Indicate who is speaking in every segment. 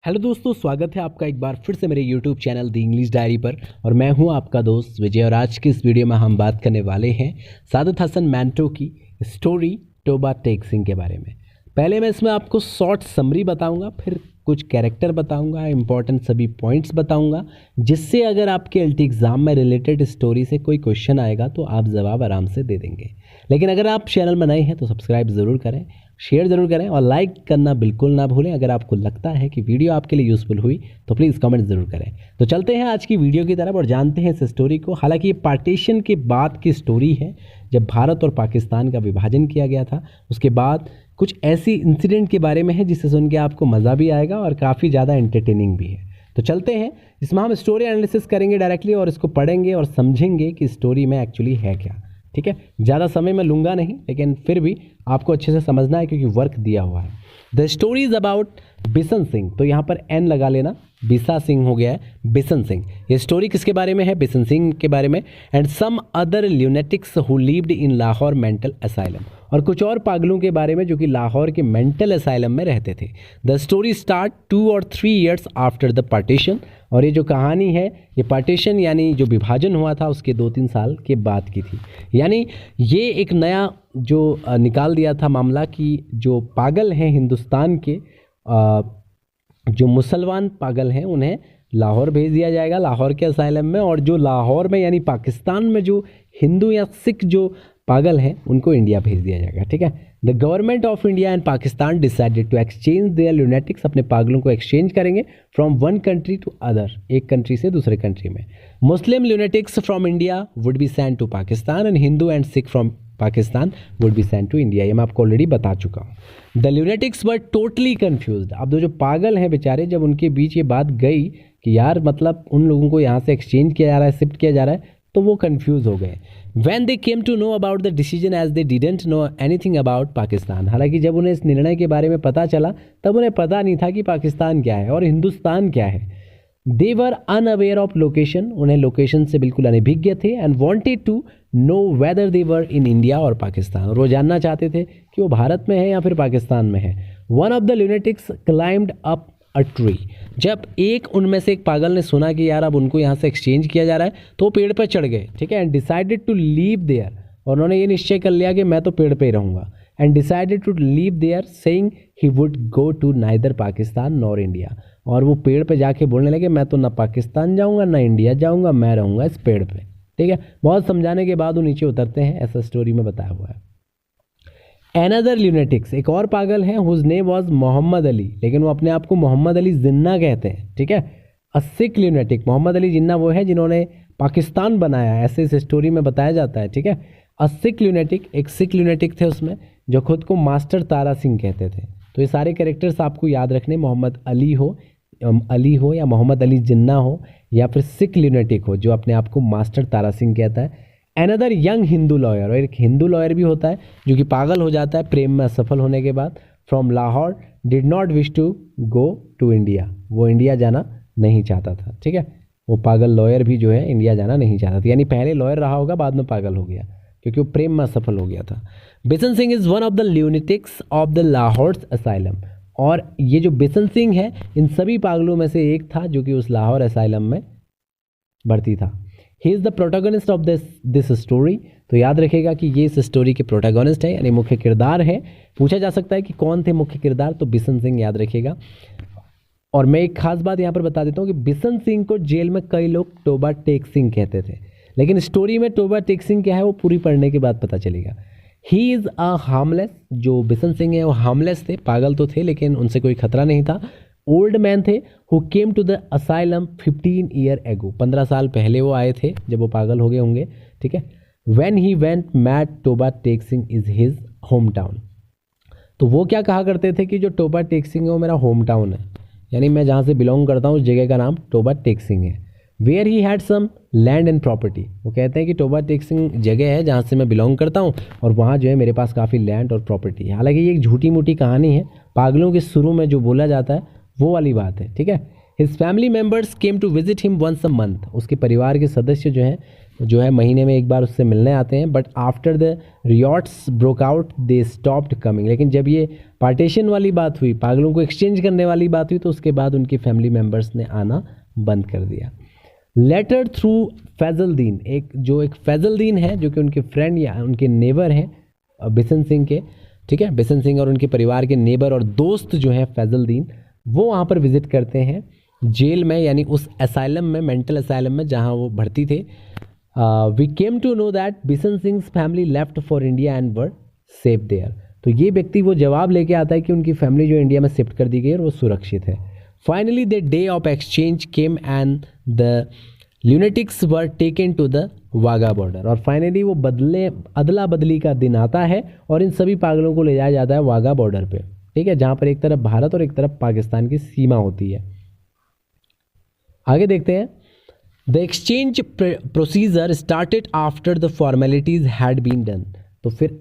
Speaker 1: Hello दोस्तों, स्वागत है आपका एक बार फिर से मेरे YouTube channel the English diary पर। और मैं हूं आपका दोस्त विजय। और आज की इस वीडियो में हम बात करने वाले हैं सादत हसन मैंटो की स्टोरी तोबा टेक सिंह के बारे में। पहले मैं इसमें आपको शॉर्ट समरी बताऊंगा, फिर कुछ कैरेक्टर बताऊंगा, इंपॉर्टेंट सभी पॉइंट्स बताऊंगा, जिससे अगर आपके एलटी एग्ज़ाम में रिलेटेड स्टोरी से कोई क्वेश्चन आएगा तो आप जवाब आराम से दे देंगे। लेकिन अगर आप चैनल में नए हैं तो सब्सक्राइब ज़रूर करें, शेयर ज़रूर करें और लाइक करना बिल्कुल ना भूलें। अगर आपको लगता है कि वीडियो आपके लिए यूज़फुल हुई तो प्लीज़ कमेंट ज़रूर करें। तो चलते हैं आज की वीडियो की तरफ और जानते हैं इस स्टोरी को। हालांकि ये पार्टीशन के बाद की स्टोरी है, जब भारत और पाकिस्तान का विभाजन किया गया था। उसके बाद कुछ ऐसी इंसिडेंट के बारे में है जिससे सुन के आपको मज़ा भी आएगा और काफ़ी ज़्यादा एंटरटेनिंग भी है। तो चलते हैं, इसमें हम स्टोरी एनालिसिस करेंगे डायरेक्टली और इसको पढ़ेंगे और समझेंगे कि स्टोरी में एक्चुअली है क्या। ठीक है, ज़्यादा समय मैं लूँगा नहीं, लेकिन फिर भी आपको अच्छे से समझना है क्योंकि वर्क दिया हुआ है। The story is about Bishan Singh. तो यहाँ पर एन लगा लेना, बिशा सिंह हो गया है, बिशन सिंह। ये स्टोरी किसके बारे में है? बिशन सिंह के बारे में। And some other lunatics who lived in Lahore mental asylum, और कुछ और पागलों के बारे में जो कि लाहौर के मेंटल असाइलम में रहते थे। द स्टोरी स्टार्ट 2 और 3 ईयर्स आफ्टर द पार्टीशन। और ये जो कहानी है, ये पार्टीशन यानी जो विभाजन हुआ था उसके 2-3 साल के बाद की थी। यानी ये एक नया जो निकाल दिया था मामला कि जो पागल हैं हिंदुस्तान के, जो मुसलमान पागल हैं उन्हें लाहौर भेज दिया जाएगा, लाहौर के असाइलम में। और जो लाहौर में यानी पाकिस्तान में जो हिंदू या सिख जो पागल हैं उनको इंडिया भेज दिया जाएगा। ठीक है, the government of India and Pakistan decided to exchange their lunatics. अपने पागलों को एक्सचेंज करेंगे from one country to other, एक कंट्री से दूसरे कंट्री में। Muslim lunatics from India would be send to Pakistan and Hindu and Sikh from Pakistan would be send to India. ये मैं आपको ऑलरेडी बता चुका हूँ। The lunatics were totally confused. अब जो पागल हैं बेचारे, जब उनके बीच ये बात गई कि यार मतलब उन लोगों को यहाँ से एक्सचेंज किया जा रहा है, शिफ्ट किया जा रहा है, तो वो कंफ्यूज हो गए। When they came to know about the decision as they didn't know anything about Pakistan. हालांकि जब उन्हें इस निर्णय के बारे में पता चला तब उन्हें पता नहीं था कि पाकिस्तान क्या है और हिंदुस्तान क्या है। They were unaware of location। उन्हें लोकेशन से बिल्कुल अनभिज्ञ थे। And wanted to know whether they were in India और पाकिस्तान। और वो जानना चाहते थे कि वो भारत में है या फिर पाकिस्तान में है। One of the lunatics climbed up a tree। जब उनमें से एक पागल ने सुना कि यार अब उनको यहाँ से एक्सचेंज किया जा रहा है तो वो पेड़ पर चढ़ गए। ठीक है, and decided to leave there. और उन्होंने ये निश्चय कर लिया कि मैं तो पेड़ पे ही रहूँगा। And decided to leave there saying he would go to neither Pakistan nor India. और वो पेड़ पे जाके बोलने लगे मैं तो ना पाकिस्तान जाऊँगा ना इंडिया जाऊँगा, मैं रहूँगा इस पेड़ पे। ठीक है, बहुत समझाने के बाद वो नीचे उतरते हैं, ऐसा स्टोरी में बताया हुआ है। Another lunatics, एक और पागल हैं, whose name was Mohammad Ali, लेकिन वो अपने आप को मोहम्मद अली जिन्ना कहते हैं। ठीक है, अ सिख ल्यूनेटिक। मोहम्मद अली जिन्ना वो है जिन्होंने पाकिस्तान बनाया, ऐसे इस स्टोरी में बताया जाता है। ठीक है, अ सिख ल्यूनेटिक, एक सिख ल्यूनेटिक थे उसमें जो खुद को मास्टर तारा सिंह कहते थे। तो ये सारे कैरेक्टर्स आपको याद रखने, मोहम्मद अली हो या मोहम्मद अली जिन्ना हो या फिर सिख ल्यूनेटिक हो जो अपने आप को मास्टर तारा सिंह कहता है। अनदर यंग हिंदू लॉयर, और एक हिंदू लॉयर भी होता है जो कि पागल हो जाता है प्रेम में असफल होने के बाद। From Lahore, did not wish to go to India. वो इंडिया जाना नहीं चाहता था। ठीक है, वो पागल लॉयर भी जो है इंडिया जाना नहीं चाहता था। यानी पहले लॉयर रहा होगा, बाद में पागल हो गया क्योंकि वो प्रेम में असफल हो गया था। Bishan Singh is one of the lunatics of the Lahore asylum. और ये जो बिशन सिंह है इन सभी पागलों में से एक था जो कि उस लाहौर असाइलम में भर्ती था। He is the protagonist of this story. तो याद रखेगा कि ये इस स्टोरी के प्रोटैगनिस्ट है, यानी मुख्य किरदार है। पूछा जा सकता है कि कौन थे मुख्य किरदार, तो बिशन सिंह याद रखिएगा। और मैं एक खास बात यहाँ पर बता देता हूँ कि बिशन सिंह को जेल में कई लोग तोबा टेक सिंह कहते थे, लेकिन स्टोरी में तोबा टेक सिंह क्या है वो पूरी पढ़ने के बाद पता चलेगा। He is a harmless. जो बिशन सिंह है वो हार्मलेस थे, पागल तो थे लेकिन उनसे कोई खतरा नहीं था। Old man they who came to the asylum 15 year ago. 15 साल पहले वो आए थे जब वो पागल हो गए होंगे। ठीक है, when he went mad Toba Tek Singh is his home town. तो वो क्या कहा करते थे कि जो तोबा टेक सिंह है वो मेरा होम टाउन है, यानी मैं जहाँ से बिलोंग करता हूँ उस जगह का नाम तोबा टेक सिंह है। Where he had some land and property. वो कहते हैं कि तोबा टेक सिंह जगह है जहाँ से मैं बिलोंग करता हूँ और वहाँ जो है मेरे पास काफ़ी लैंड और प्रॉपर्टी है। हालांकि ये एक झूठी मूठी कहानी है, पागलों के शुरू में जो बोला जाता है वो वाली बात है। ठीक है, his family members came to visit him once a month, उसके परिवार के सदस्य जो है महीने में एक बार उससे मिलने आते हैं। But after the riots broke out they stopped coming, लेकिन जब ये पार्टीशन वाली बात हुई, पागलों को एक्सचेंज करने वाली बात हुई, तो उसके बाद उनके फैमिली मेम्बर्स ने आना बंद कर दिया। लेटर थ्रू फैजलदीन, एक फैजलदीन है जो कि उनके फ्रेंड या उनके नेबर हैं बिशन सिंह के, ठीक है, बिशन सिंह और उनके परिवार के नेबर और दोस्त जो हैं फैजलदीन, वो वहाँ पर विजिट करते हैं जेल में, यानी उस असाइलम में, मेंटल असाइलम में जहाँ वो भर्ती थे। We came to know that Bishan Singh's family left for India and were safe there. तो ये व्यक्ति वो जवाब लेके आता है कि उनकी फैमिली जो इंडिया में शिफ्ट कर दी गई और वो सुरक्षित है। Finally the day of exchange came and the lunatics were taken to the Wagah border, और फाइनली वो अदला बदली का दिन आता है और इन सभी पागलों को ले जाया जाता है वाघा बॉर्डर पे, ठीक है, जहाँ पर एक तरफ भारत और एक तरफ पाकिस्तान की सीमा होती है। आगे देखते हैं। The exchange procedure started after the formalities had been done, तो फिर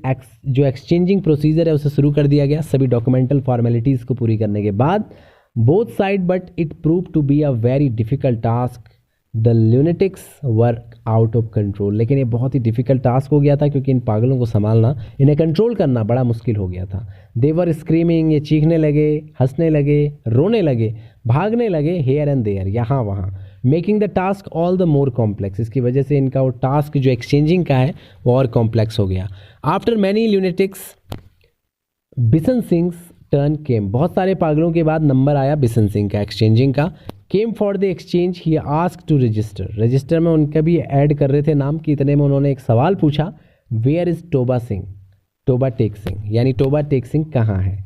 Speaker 1: जो एक्सचेंजिंग प्रोसीजर है उसे शुरू कर दिया गया सभी डॉक्यूमेंटल फॉर्मेलिटीज़ को पूरी करने के बाद। Both side but it prove to be a very difficult task, the lunatics work out of control, लेकिन ये बहुत ही डिफिकल्ट टास्क हो गया था क्योंकि इन पागलों को संभालना, इन्हें कंट्रोल करना बड़ा मुश्किल हो गया था। दे वर स्क्रीमिंग, ये चीखने लगे, हंसने लगे, रोने लगे, भागने लगे हेयर एंड देयर, यहाँ वहाँ, making the task all the more complex, इसकी वजह से इनका वो टास्क जो एक्सचेंजिंग का है वो और कॉम्प्लेक्स हो गया। After many lunatics Bishan Singh turn came, बहुत सारे पागलों के बाद नंबर आया बिशन सिंह का एक्सचेंजिंग का। Came for the exchange he ask to register में उनका भी ऐड कर रहे थे नाम कि इतने में उन्होंने एक सवाल पूछा, वेयर इज़ टोबा टेक सिंह, यानी टोबा टेक सिंह कहाँ है।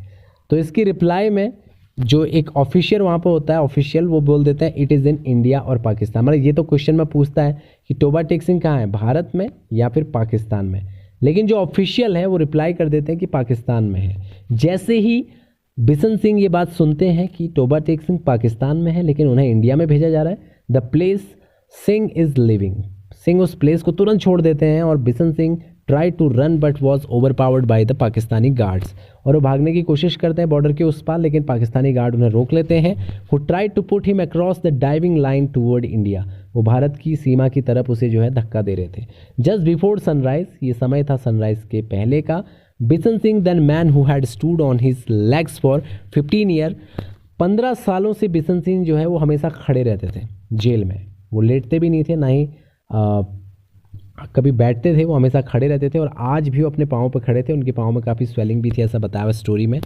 Speaker 1: तो इसकी रिप्लाई में जो एक ऑफिशियल वहाँ पर होता है, ऑफिशियल, वो बोल देते हैं इट इज़ इन इंडिया और पाकिस्तान। मतलब ये तो क्वेश्चन में पूछता है कि टोबा टेक सिंह कहाँ है, भारत में या फिर पाकिस्तान में, लेकिन जो ऑफिशियल है वो रिप्लाई कर देते हैं कि पाकिस्तान में है। जैसे ही बिशन सिंह ये बात सुनते हैं कि टोबा टेक सिंह पाकिस्तान में है लेकिन उन्हें इंडिया में भेजा जा रहा है, the place Singh is living, Singh उस प्लेस को तुरंत छोड़ देते हैं और Bishan Singh try to run but was overpowered by the Pakistani guards, और वो भागने की कोशिश करते हैं बॉर्डर के उस पार, लेकिन पाकिस्तानी गार्ड उन्हें रोक लेते हैं। Who try to put him across the dividing line toward India, वो भारत की सीमा की तरफ उसे जो है धक्का दे रहे थे। जस्ट बिफोर सनराइज, ये समय था सनराइज के पहले का। Bishan Singh then man who had stood on his legs for 15 year, 15 सालों से बिशन सिंह जो है वो हमेशा खड़े रहते थे जेल में, वो लेटते भी नहीं थे, ना ही कभी बैठते थे, वो हमेशा खड़े रहते थे, और आज भी वो अपने पाँव पर खड़े थे, उनके पाँव में काफ़ी स्वेलिंग भी थी, ऐसा बताया हुआ स्टोरी में।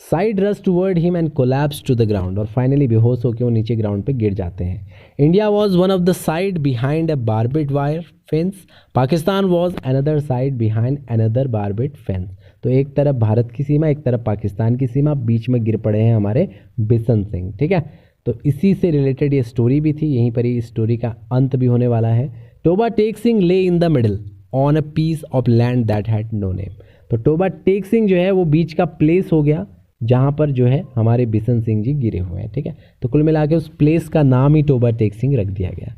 Speaker 1: Side rush toward him and collapse to the ground, और फाइनली बेहोश होकर वो नीचे ग्राउंड पे गिर जाते हैं। India was one of the side behind a barbed wire fence, Pakistan was another side behind another barbed fence, तो एक तरफ भारत की सीमा, एक तरफ पाकिस्तान की सीमा, बीच में गिर पड़े हैं हमारे बिशन सिंह, ठीक है। तो इसी से रिलेटेड ये स्टोरी भी थी, यहीं पर ही स्टोरी का अंत भी होने वाला है। Toba Tek Singh lay in the middle on a piece of land that had no name, तो टोबा टेक सिंह जो है वो बीच का प्लेस हो गया जहाँ पर जो है हमारे बिशन सिंह जी गिरे हुए हैं, ठीक है। तो कुल मिला के उस प्लेस का नाम ही टोबा टेक सिंह रख दिया गया।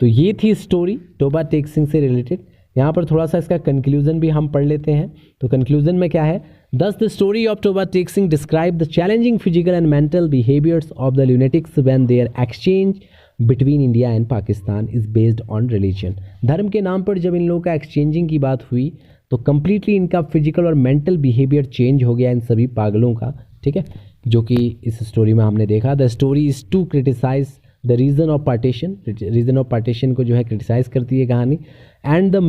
Speaker 1: तो ये थी स्टोरी टोबा टेक सिंह से रिलेटेड। यहाँ पर थोड़ा सा इसका कंक्लूजन भी हम पढ़ लेते हैं। तो कंक्लूजन में क्या है, thus the story of Toba Tek Singh describe the challenging physical and mental behaviours of the lunatics when there exchange between India and Pakistan is based on religion. धर्म के नाम पर जब इन लोगों का एक्सचेंजिंग की बात हुई तो कम्प्लीटली इनका फिजिकल और मेंटल बिहेवियर चेंज हो गया इन सभी पागलों का, ठीक है, जो कि इस स्टोरी में हमने देखा। The story is to criticise the reason of partition, reason of partition को जो है क्रिटिसाइज करती है कहानी, and the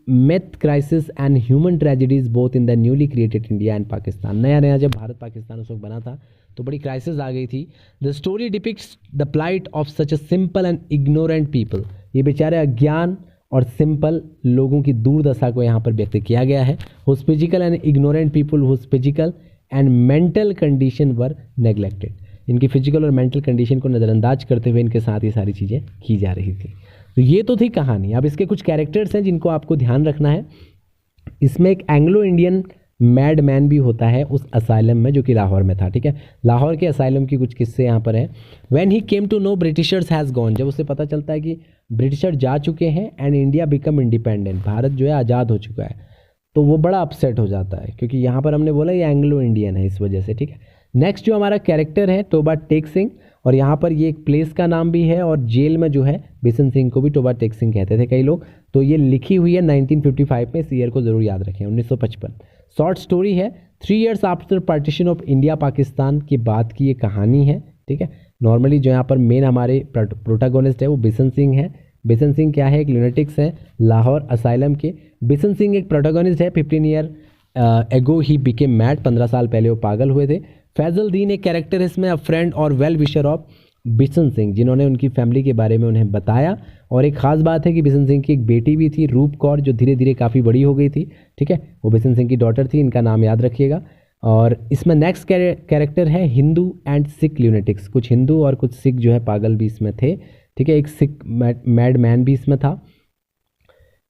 Speaker 1: mass crisis and human tragedies both in the newly created India and Pakistan. नया नया जब भारत पाकिस्तान उस वक्त बना था तो बड़ी क्राइसिस आ गई थी। The story depicts the plight of such a simple and ignorant people, ये बेचारे अज्ञान और सिंपल लोगों की दुर्दशा को यहाँ पर व्यक्त किया गया है। Whose physical and ignorant people whose physical and mental condition were neglected, इनकी फिजिकल और मेंटल कंडीशन को नज़रअंदाज करते हुए इनके साथ ये सारी चीज़ें की जा रही थी। तो ये तो थी कहानी। अब इसके कुछ कैरेक्टर्स हैं जिनको आपको ध्यान रखना है। इसमें एक एंग्लो इंडियन मैड मैन भी होता है उस असाइलम में जो कि लाहौर में था, ठीक है। लाहौर के असाइलम की कुछ किस्से यहाँ पर हैं। When he came to know Britishers has gone, जब उसे पता चलता है कि ब्रिटिशर जा चुके हैं and India become independent, Bharat जो है आज़ाद हो चुका है, तो वो बड़ा अपसेट हो जाता है क्योंकि यहाँ पर हमने बोला ये एंग्लो इंडियन है इस वजह से, ठीक है। नेक्स्ट जो हमारा कैरेक्टर है टोबा टेक सिंह, और यहाँ पर ये एक प्लेस का नाम भी है, और जेल में जो है बिशन सिंह को भी टोबा टेक सिंह कहते थे कई लोग। तो ये लिखी हुई है 1955 में, इस ईयर को ज़रूर याद रखें, 1955। शॉर्ट स्टोरी है, 3 years after partition of India Pakistan की बात की ये कहानी है, ठीक है। नॉर्मली जो यहाँ पर मेन हमारे प्रोटागोनिस्ट है वो बिशन सिंह है। बिशन सिंह क्या है, एक ल्यूनेटिक्स है लाहौर असाइलम के। बिशन सिंह एक प्रोटागोनिस्ट है। 15 year एगो ही बिकेम मैड, 15 साल पहले वो पागल हुए थे। फैजल दीन एक कैरेक्टर है इसमें, अ फ्रेंड और well wisher of Bishan Singh, जिन्होंने उनकी फैमिली के बारे में उन्हें बताया। और एक खास बात है कि बिशन सिंह की एक बेटी भी थी, रूप कौर, जो धीरे धीरे काफ़ी बड़ी हो गई थी, ठीक है। वो बिशन सिंह की डॉटर थी, इनका नाम याद रखिएगा। और इसमें नेक्स्ट कैरेक्टर है हिंदू एंड सिख ल्यूनेटिक्स, कुछ हिंदू और कुछ सिख जो है पागल भी इसमें थे, ठीक है। एक सिख मैड मैन भी इसमें था।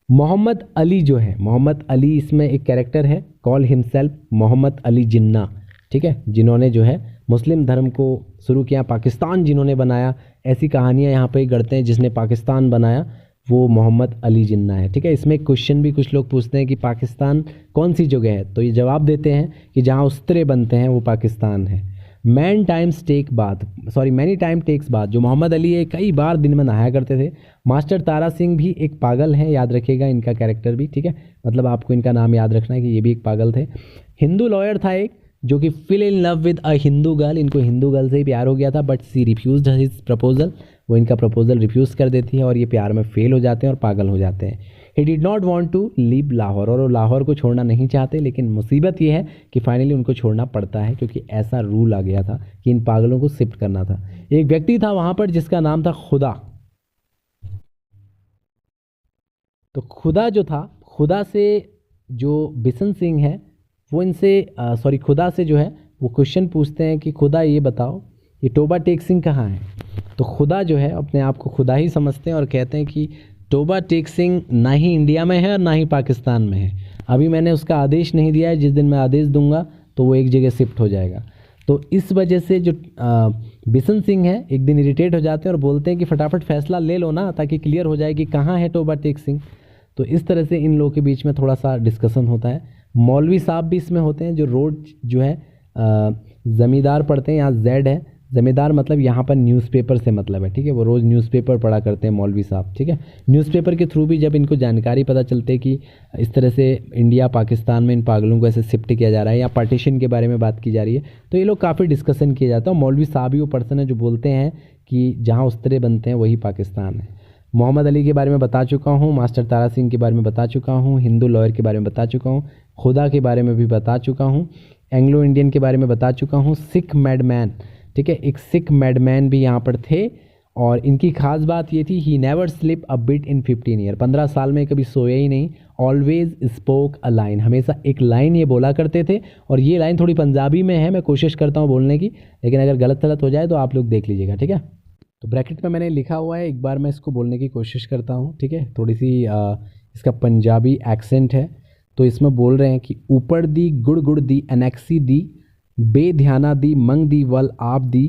Speaker 1: मोहम्मद अली जो है, मोहम्मद अली इसमें एक कैरेक्टर है, कॉल हिमसेल्फ मोहम्मद अली जिन्ना, ठीक है, जिन्होंने जो है मुस्लिम धर्म को शुरू किया, पाकिस्तान जिन्होंने बनाया, ऐसी कहानियाँ यहाँ पे गढ़ते हैं। जिसने पाकिस्तान बनाया वो मोहम्मद अली जिन्ना है, ठीक है। इसमें क्वेश्चन भी कुछ लोग पूछते हैं कि पाकिस्तान कौन सी जगह है, तो ये जवाब देते हैं कि जहाँ उस्तरे बनते हैं वो पाकिस्तान है। मैनी टाइम टेक्स बाथ, जो मोहम्मद अली है कई बार दिन में नहाया करते थे। मास्टर तारा सिंह भी एक पागल हैं, याद रखिएगा इनका कैरेक्टर भी, ठीक है। मतलब आपको इनका नाम याद रखना है कि ये भी एक पागल थे। हिंदू लॉयर था एक, जो कि fell in love with a Hindu girl, इनको हिंदू गर्ल से ही प्यार हो गया था, but she refused his proposal, वो इनका प्रपोजल रिफ्यूज़ कर देती है और ये प्यार में फेल हो जाते हैं और पागल हो जाते हैं। He did not want to leave Lahore, और वो लाहौर को छोड़ना नहीं चाहते, लेकिन मुसीबत ये है कि फाइनली उनको छोड़ना पड़ता है, क्योंकि ऐसा रूल आ गया था कि इन पागलों को शिफ्ट करना था। एक व्यक्ति था वहाँ पर जिसका नाम था खुदा। तो खुदा जो था, खुदा से जो बिशन सिंह है वो खुदा से जो है वो क्वेश्चन पूछते हैं कि खुदा ये बताओ ये टोबा टेक सिंह कहाँ है। तो खुदा जो है अपने आप को खुदा ही समझते हैं और कहते हैं कि टोबा टेक सिंह ना ही इंडिया में है और ना ही पाकिस्तान में है, अभी मैंने उसका आदेश नहीं दिया है, जिस दिन मैं आदेश दूंगा तो वो एक जगह शिफ्ट हो जाएगा। तो इस वजह से जो बिशन सिंह है एक दिन इरिटेट हो जाते हैं और बोलते हैं कि फटाफट फैसला ले लो ना, ताकि क्लियर हो जाए कि कहाँ है टोबा टेक सिंह। तो इस तरह से इन लोगों के बीच में थोड़ा सा डिस्कशन होता है। मौलवी साहब भी इसमें होते हैं, जो रोज जो है ज़मींदार पढ़ते हैं, यहाँ जेड है, ज़मींदार मतलब यहाँ पर न्यूज़पेपर से मतलब है, ठीक है। वो रोज़ न्यूज़पेपर पढ़ा करते हैं मौलवी साहब, ठीक है। न्यूज़पेपर के थ्रू भी जब इनको जानकारी पता चलती है कि इस तरह से इंडिया पाकिस्तान में इन पागलों को ऐसे शिफ्ट किया जा रहा है या पार्टीशन के बारे में बात की जा रही है, तो ये लोग काफ़ी डिस्कशन किया जाता है। मौलवी साहब ही वो पर्सन है जो बोलते हैं कि जहाँ उस्तरे बनते हैं वही पाकिस्तान है। मोहम्मद अली के बारे में बता चुका हूँ, मास्टर तारा सिंह के बारे में बता चुका हूँ, हिंदू लॉयर के बारे में बता चुका हूँ, खुदा के बारे में भी बता चुका हूँ, एंग्लो इंडियन के बारे में बता चुका हूँ, सिख मैडमैन, ठीक है। एक सिख मैडमैन भी यहाँ पर थे और इनकी खास बात ये थी, he never slip a bit in 15 year, 15 साल में कभी सोया ही नहीं। ऑलवेज स्पोक अ लाइन, हमेशा एक लाइन ये बोला करते थे, और ये लाइन थोड़ी पंजाबी में है, मैं कोशिश करता हूँ बोलने की, लेकिन अगर गलत गलत हो जाए तो आप लोग देख लीजिएगा, ठीक है। तो ब्रैकेट में मैंने लिखा हुआ है, एक बार मैं इसको बोलने की कोशिश करता हूँ, ठीक है। थोड़ी सी इसका पंजाबी एक्सेंट है, तो इसमें बोल रहे हैं कि ऊपर दी गुड़ गुड़ दी अनेक्सी दी बेध्याना दी मंग दी वल आप दी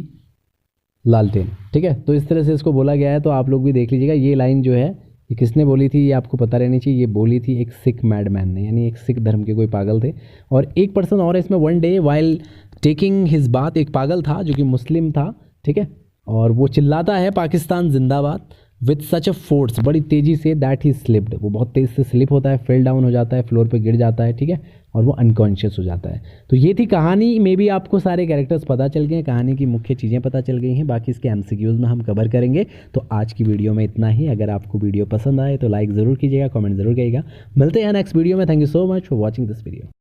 Speaker 1: लालटेन, ठीक है। तो इस तरह से इसको बोला गया है, तो आप लोग भी देख लीजिएगा। ये लाइन जो है ये किसने बोली थी ये आपको पता रहनी चाहिए, ये बोली थी एक सिख मैडमैन ने, यानी एक सिख धर्म के कोई पागल थे। और एक पर्सन और है इसमें, one day while taking his bath, एक पागल था जो कि मुस्लिम था, ठीक है, और वो चिल्लाता है पाकिस्तान जिंदाबाद विथ सच अ फोर्स, बड़ी तेज़ी से, दैट ही स्लिप्ड, वो बहुत तेज़ से स्लिप होता है, फेल डाउन हो जाता है, फ्लोर पे गिर जाता है, ठीक है, और वो अनकॉन्शियस हो जाता है। तो ये थी कहानी, में भी आपको सारे कैरेक्टर्स पता चल गए हैं, कहानी की मुख्य चीज़ें पता चल गई हैं, बाकी इसके MCQs में हम कवर करेंगे। तो आज की वीडियो में इतना ही। अगर आपको वीडियो पसंद आए तो लाइक ज़रूर कीजिएगा, कमेंट ज़रूर करिएगा। मिलते हैं नेक्स्ट वीडियो में। Thank you so much for watching this video.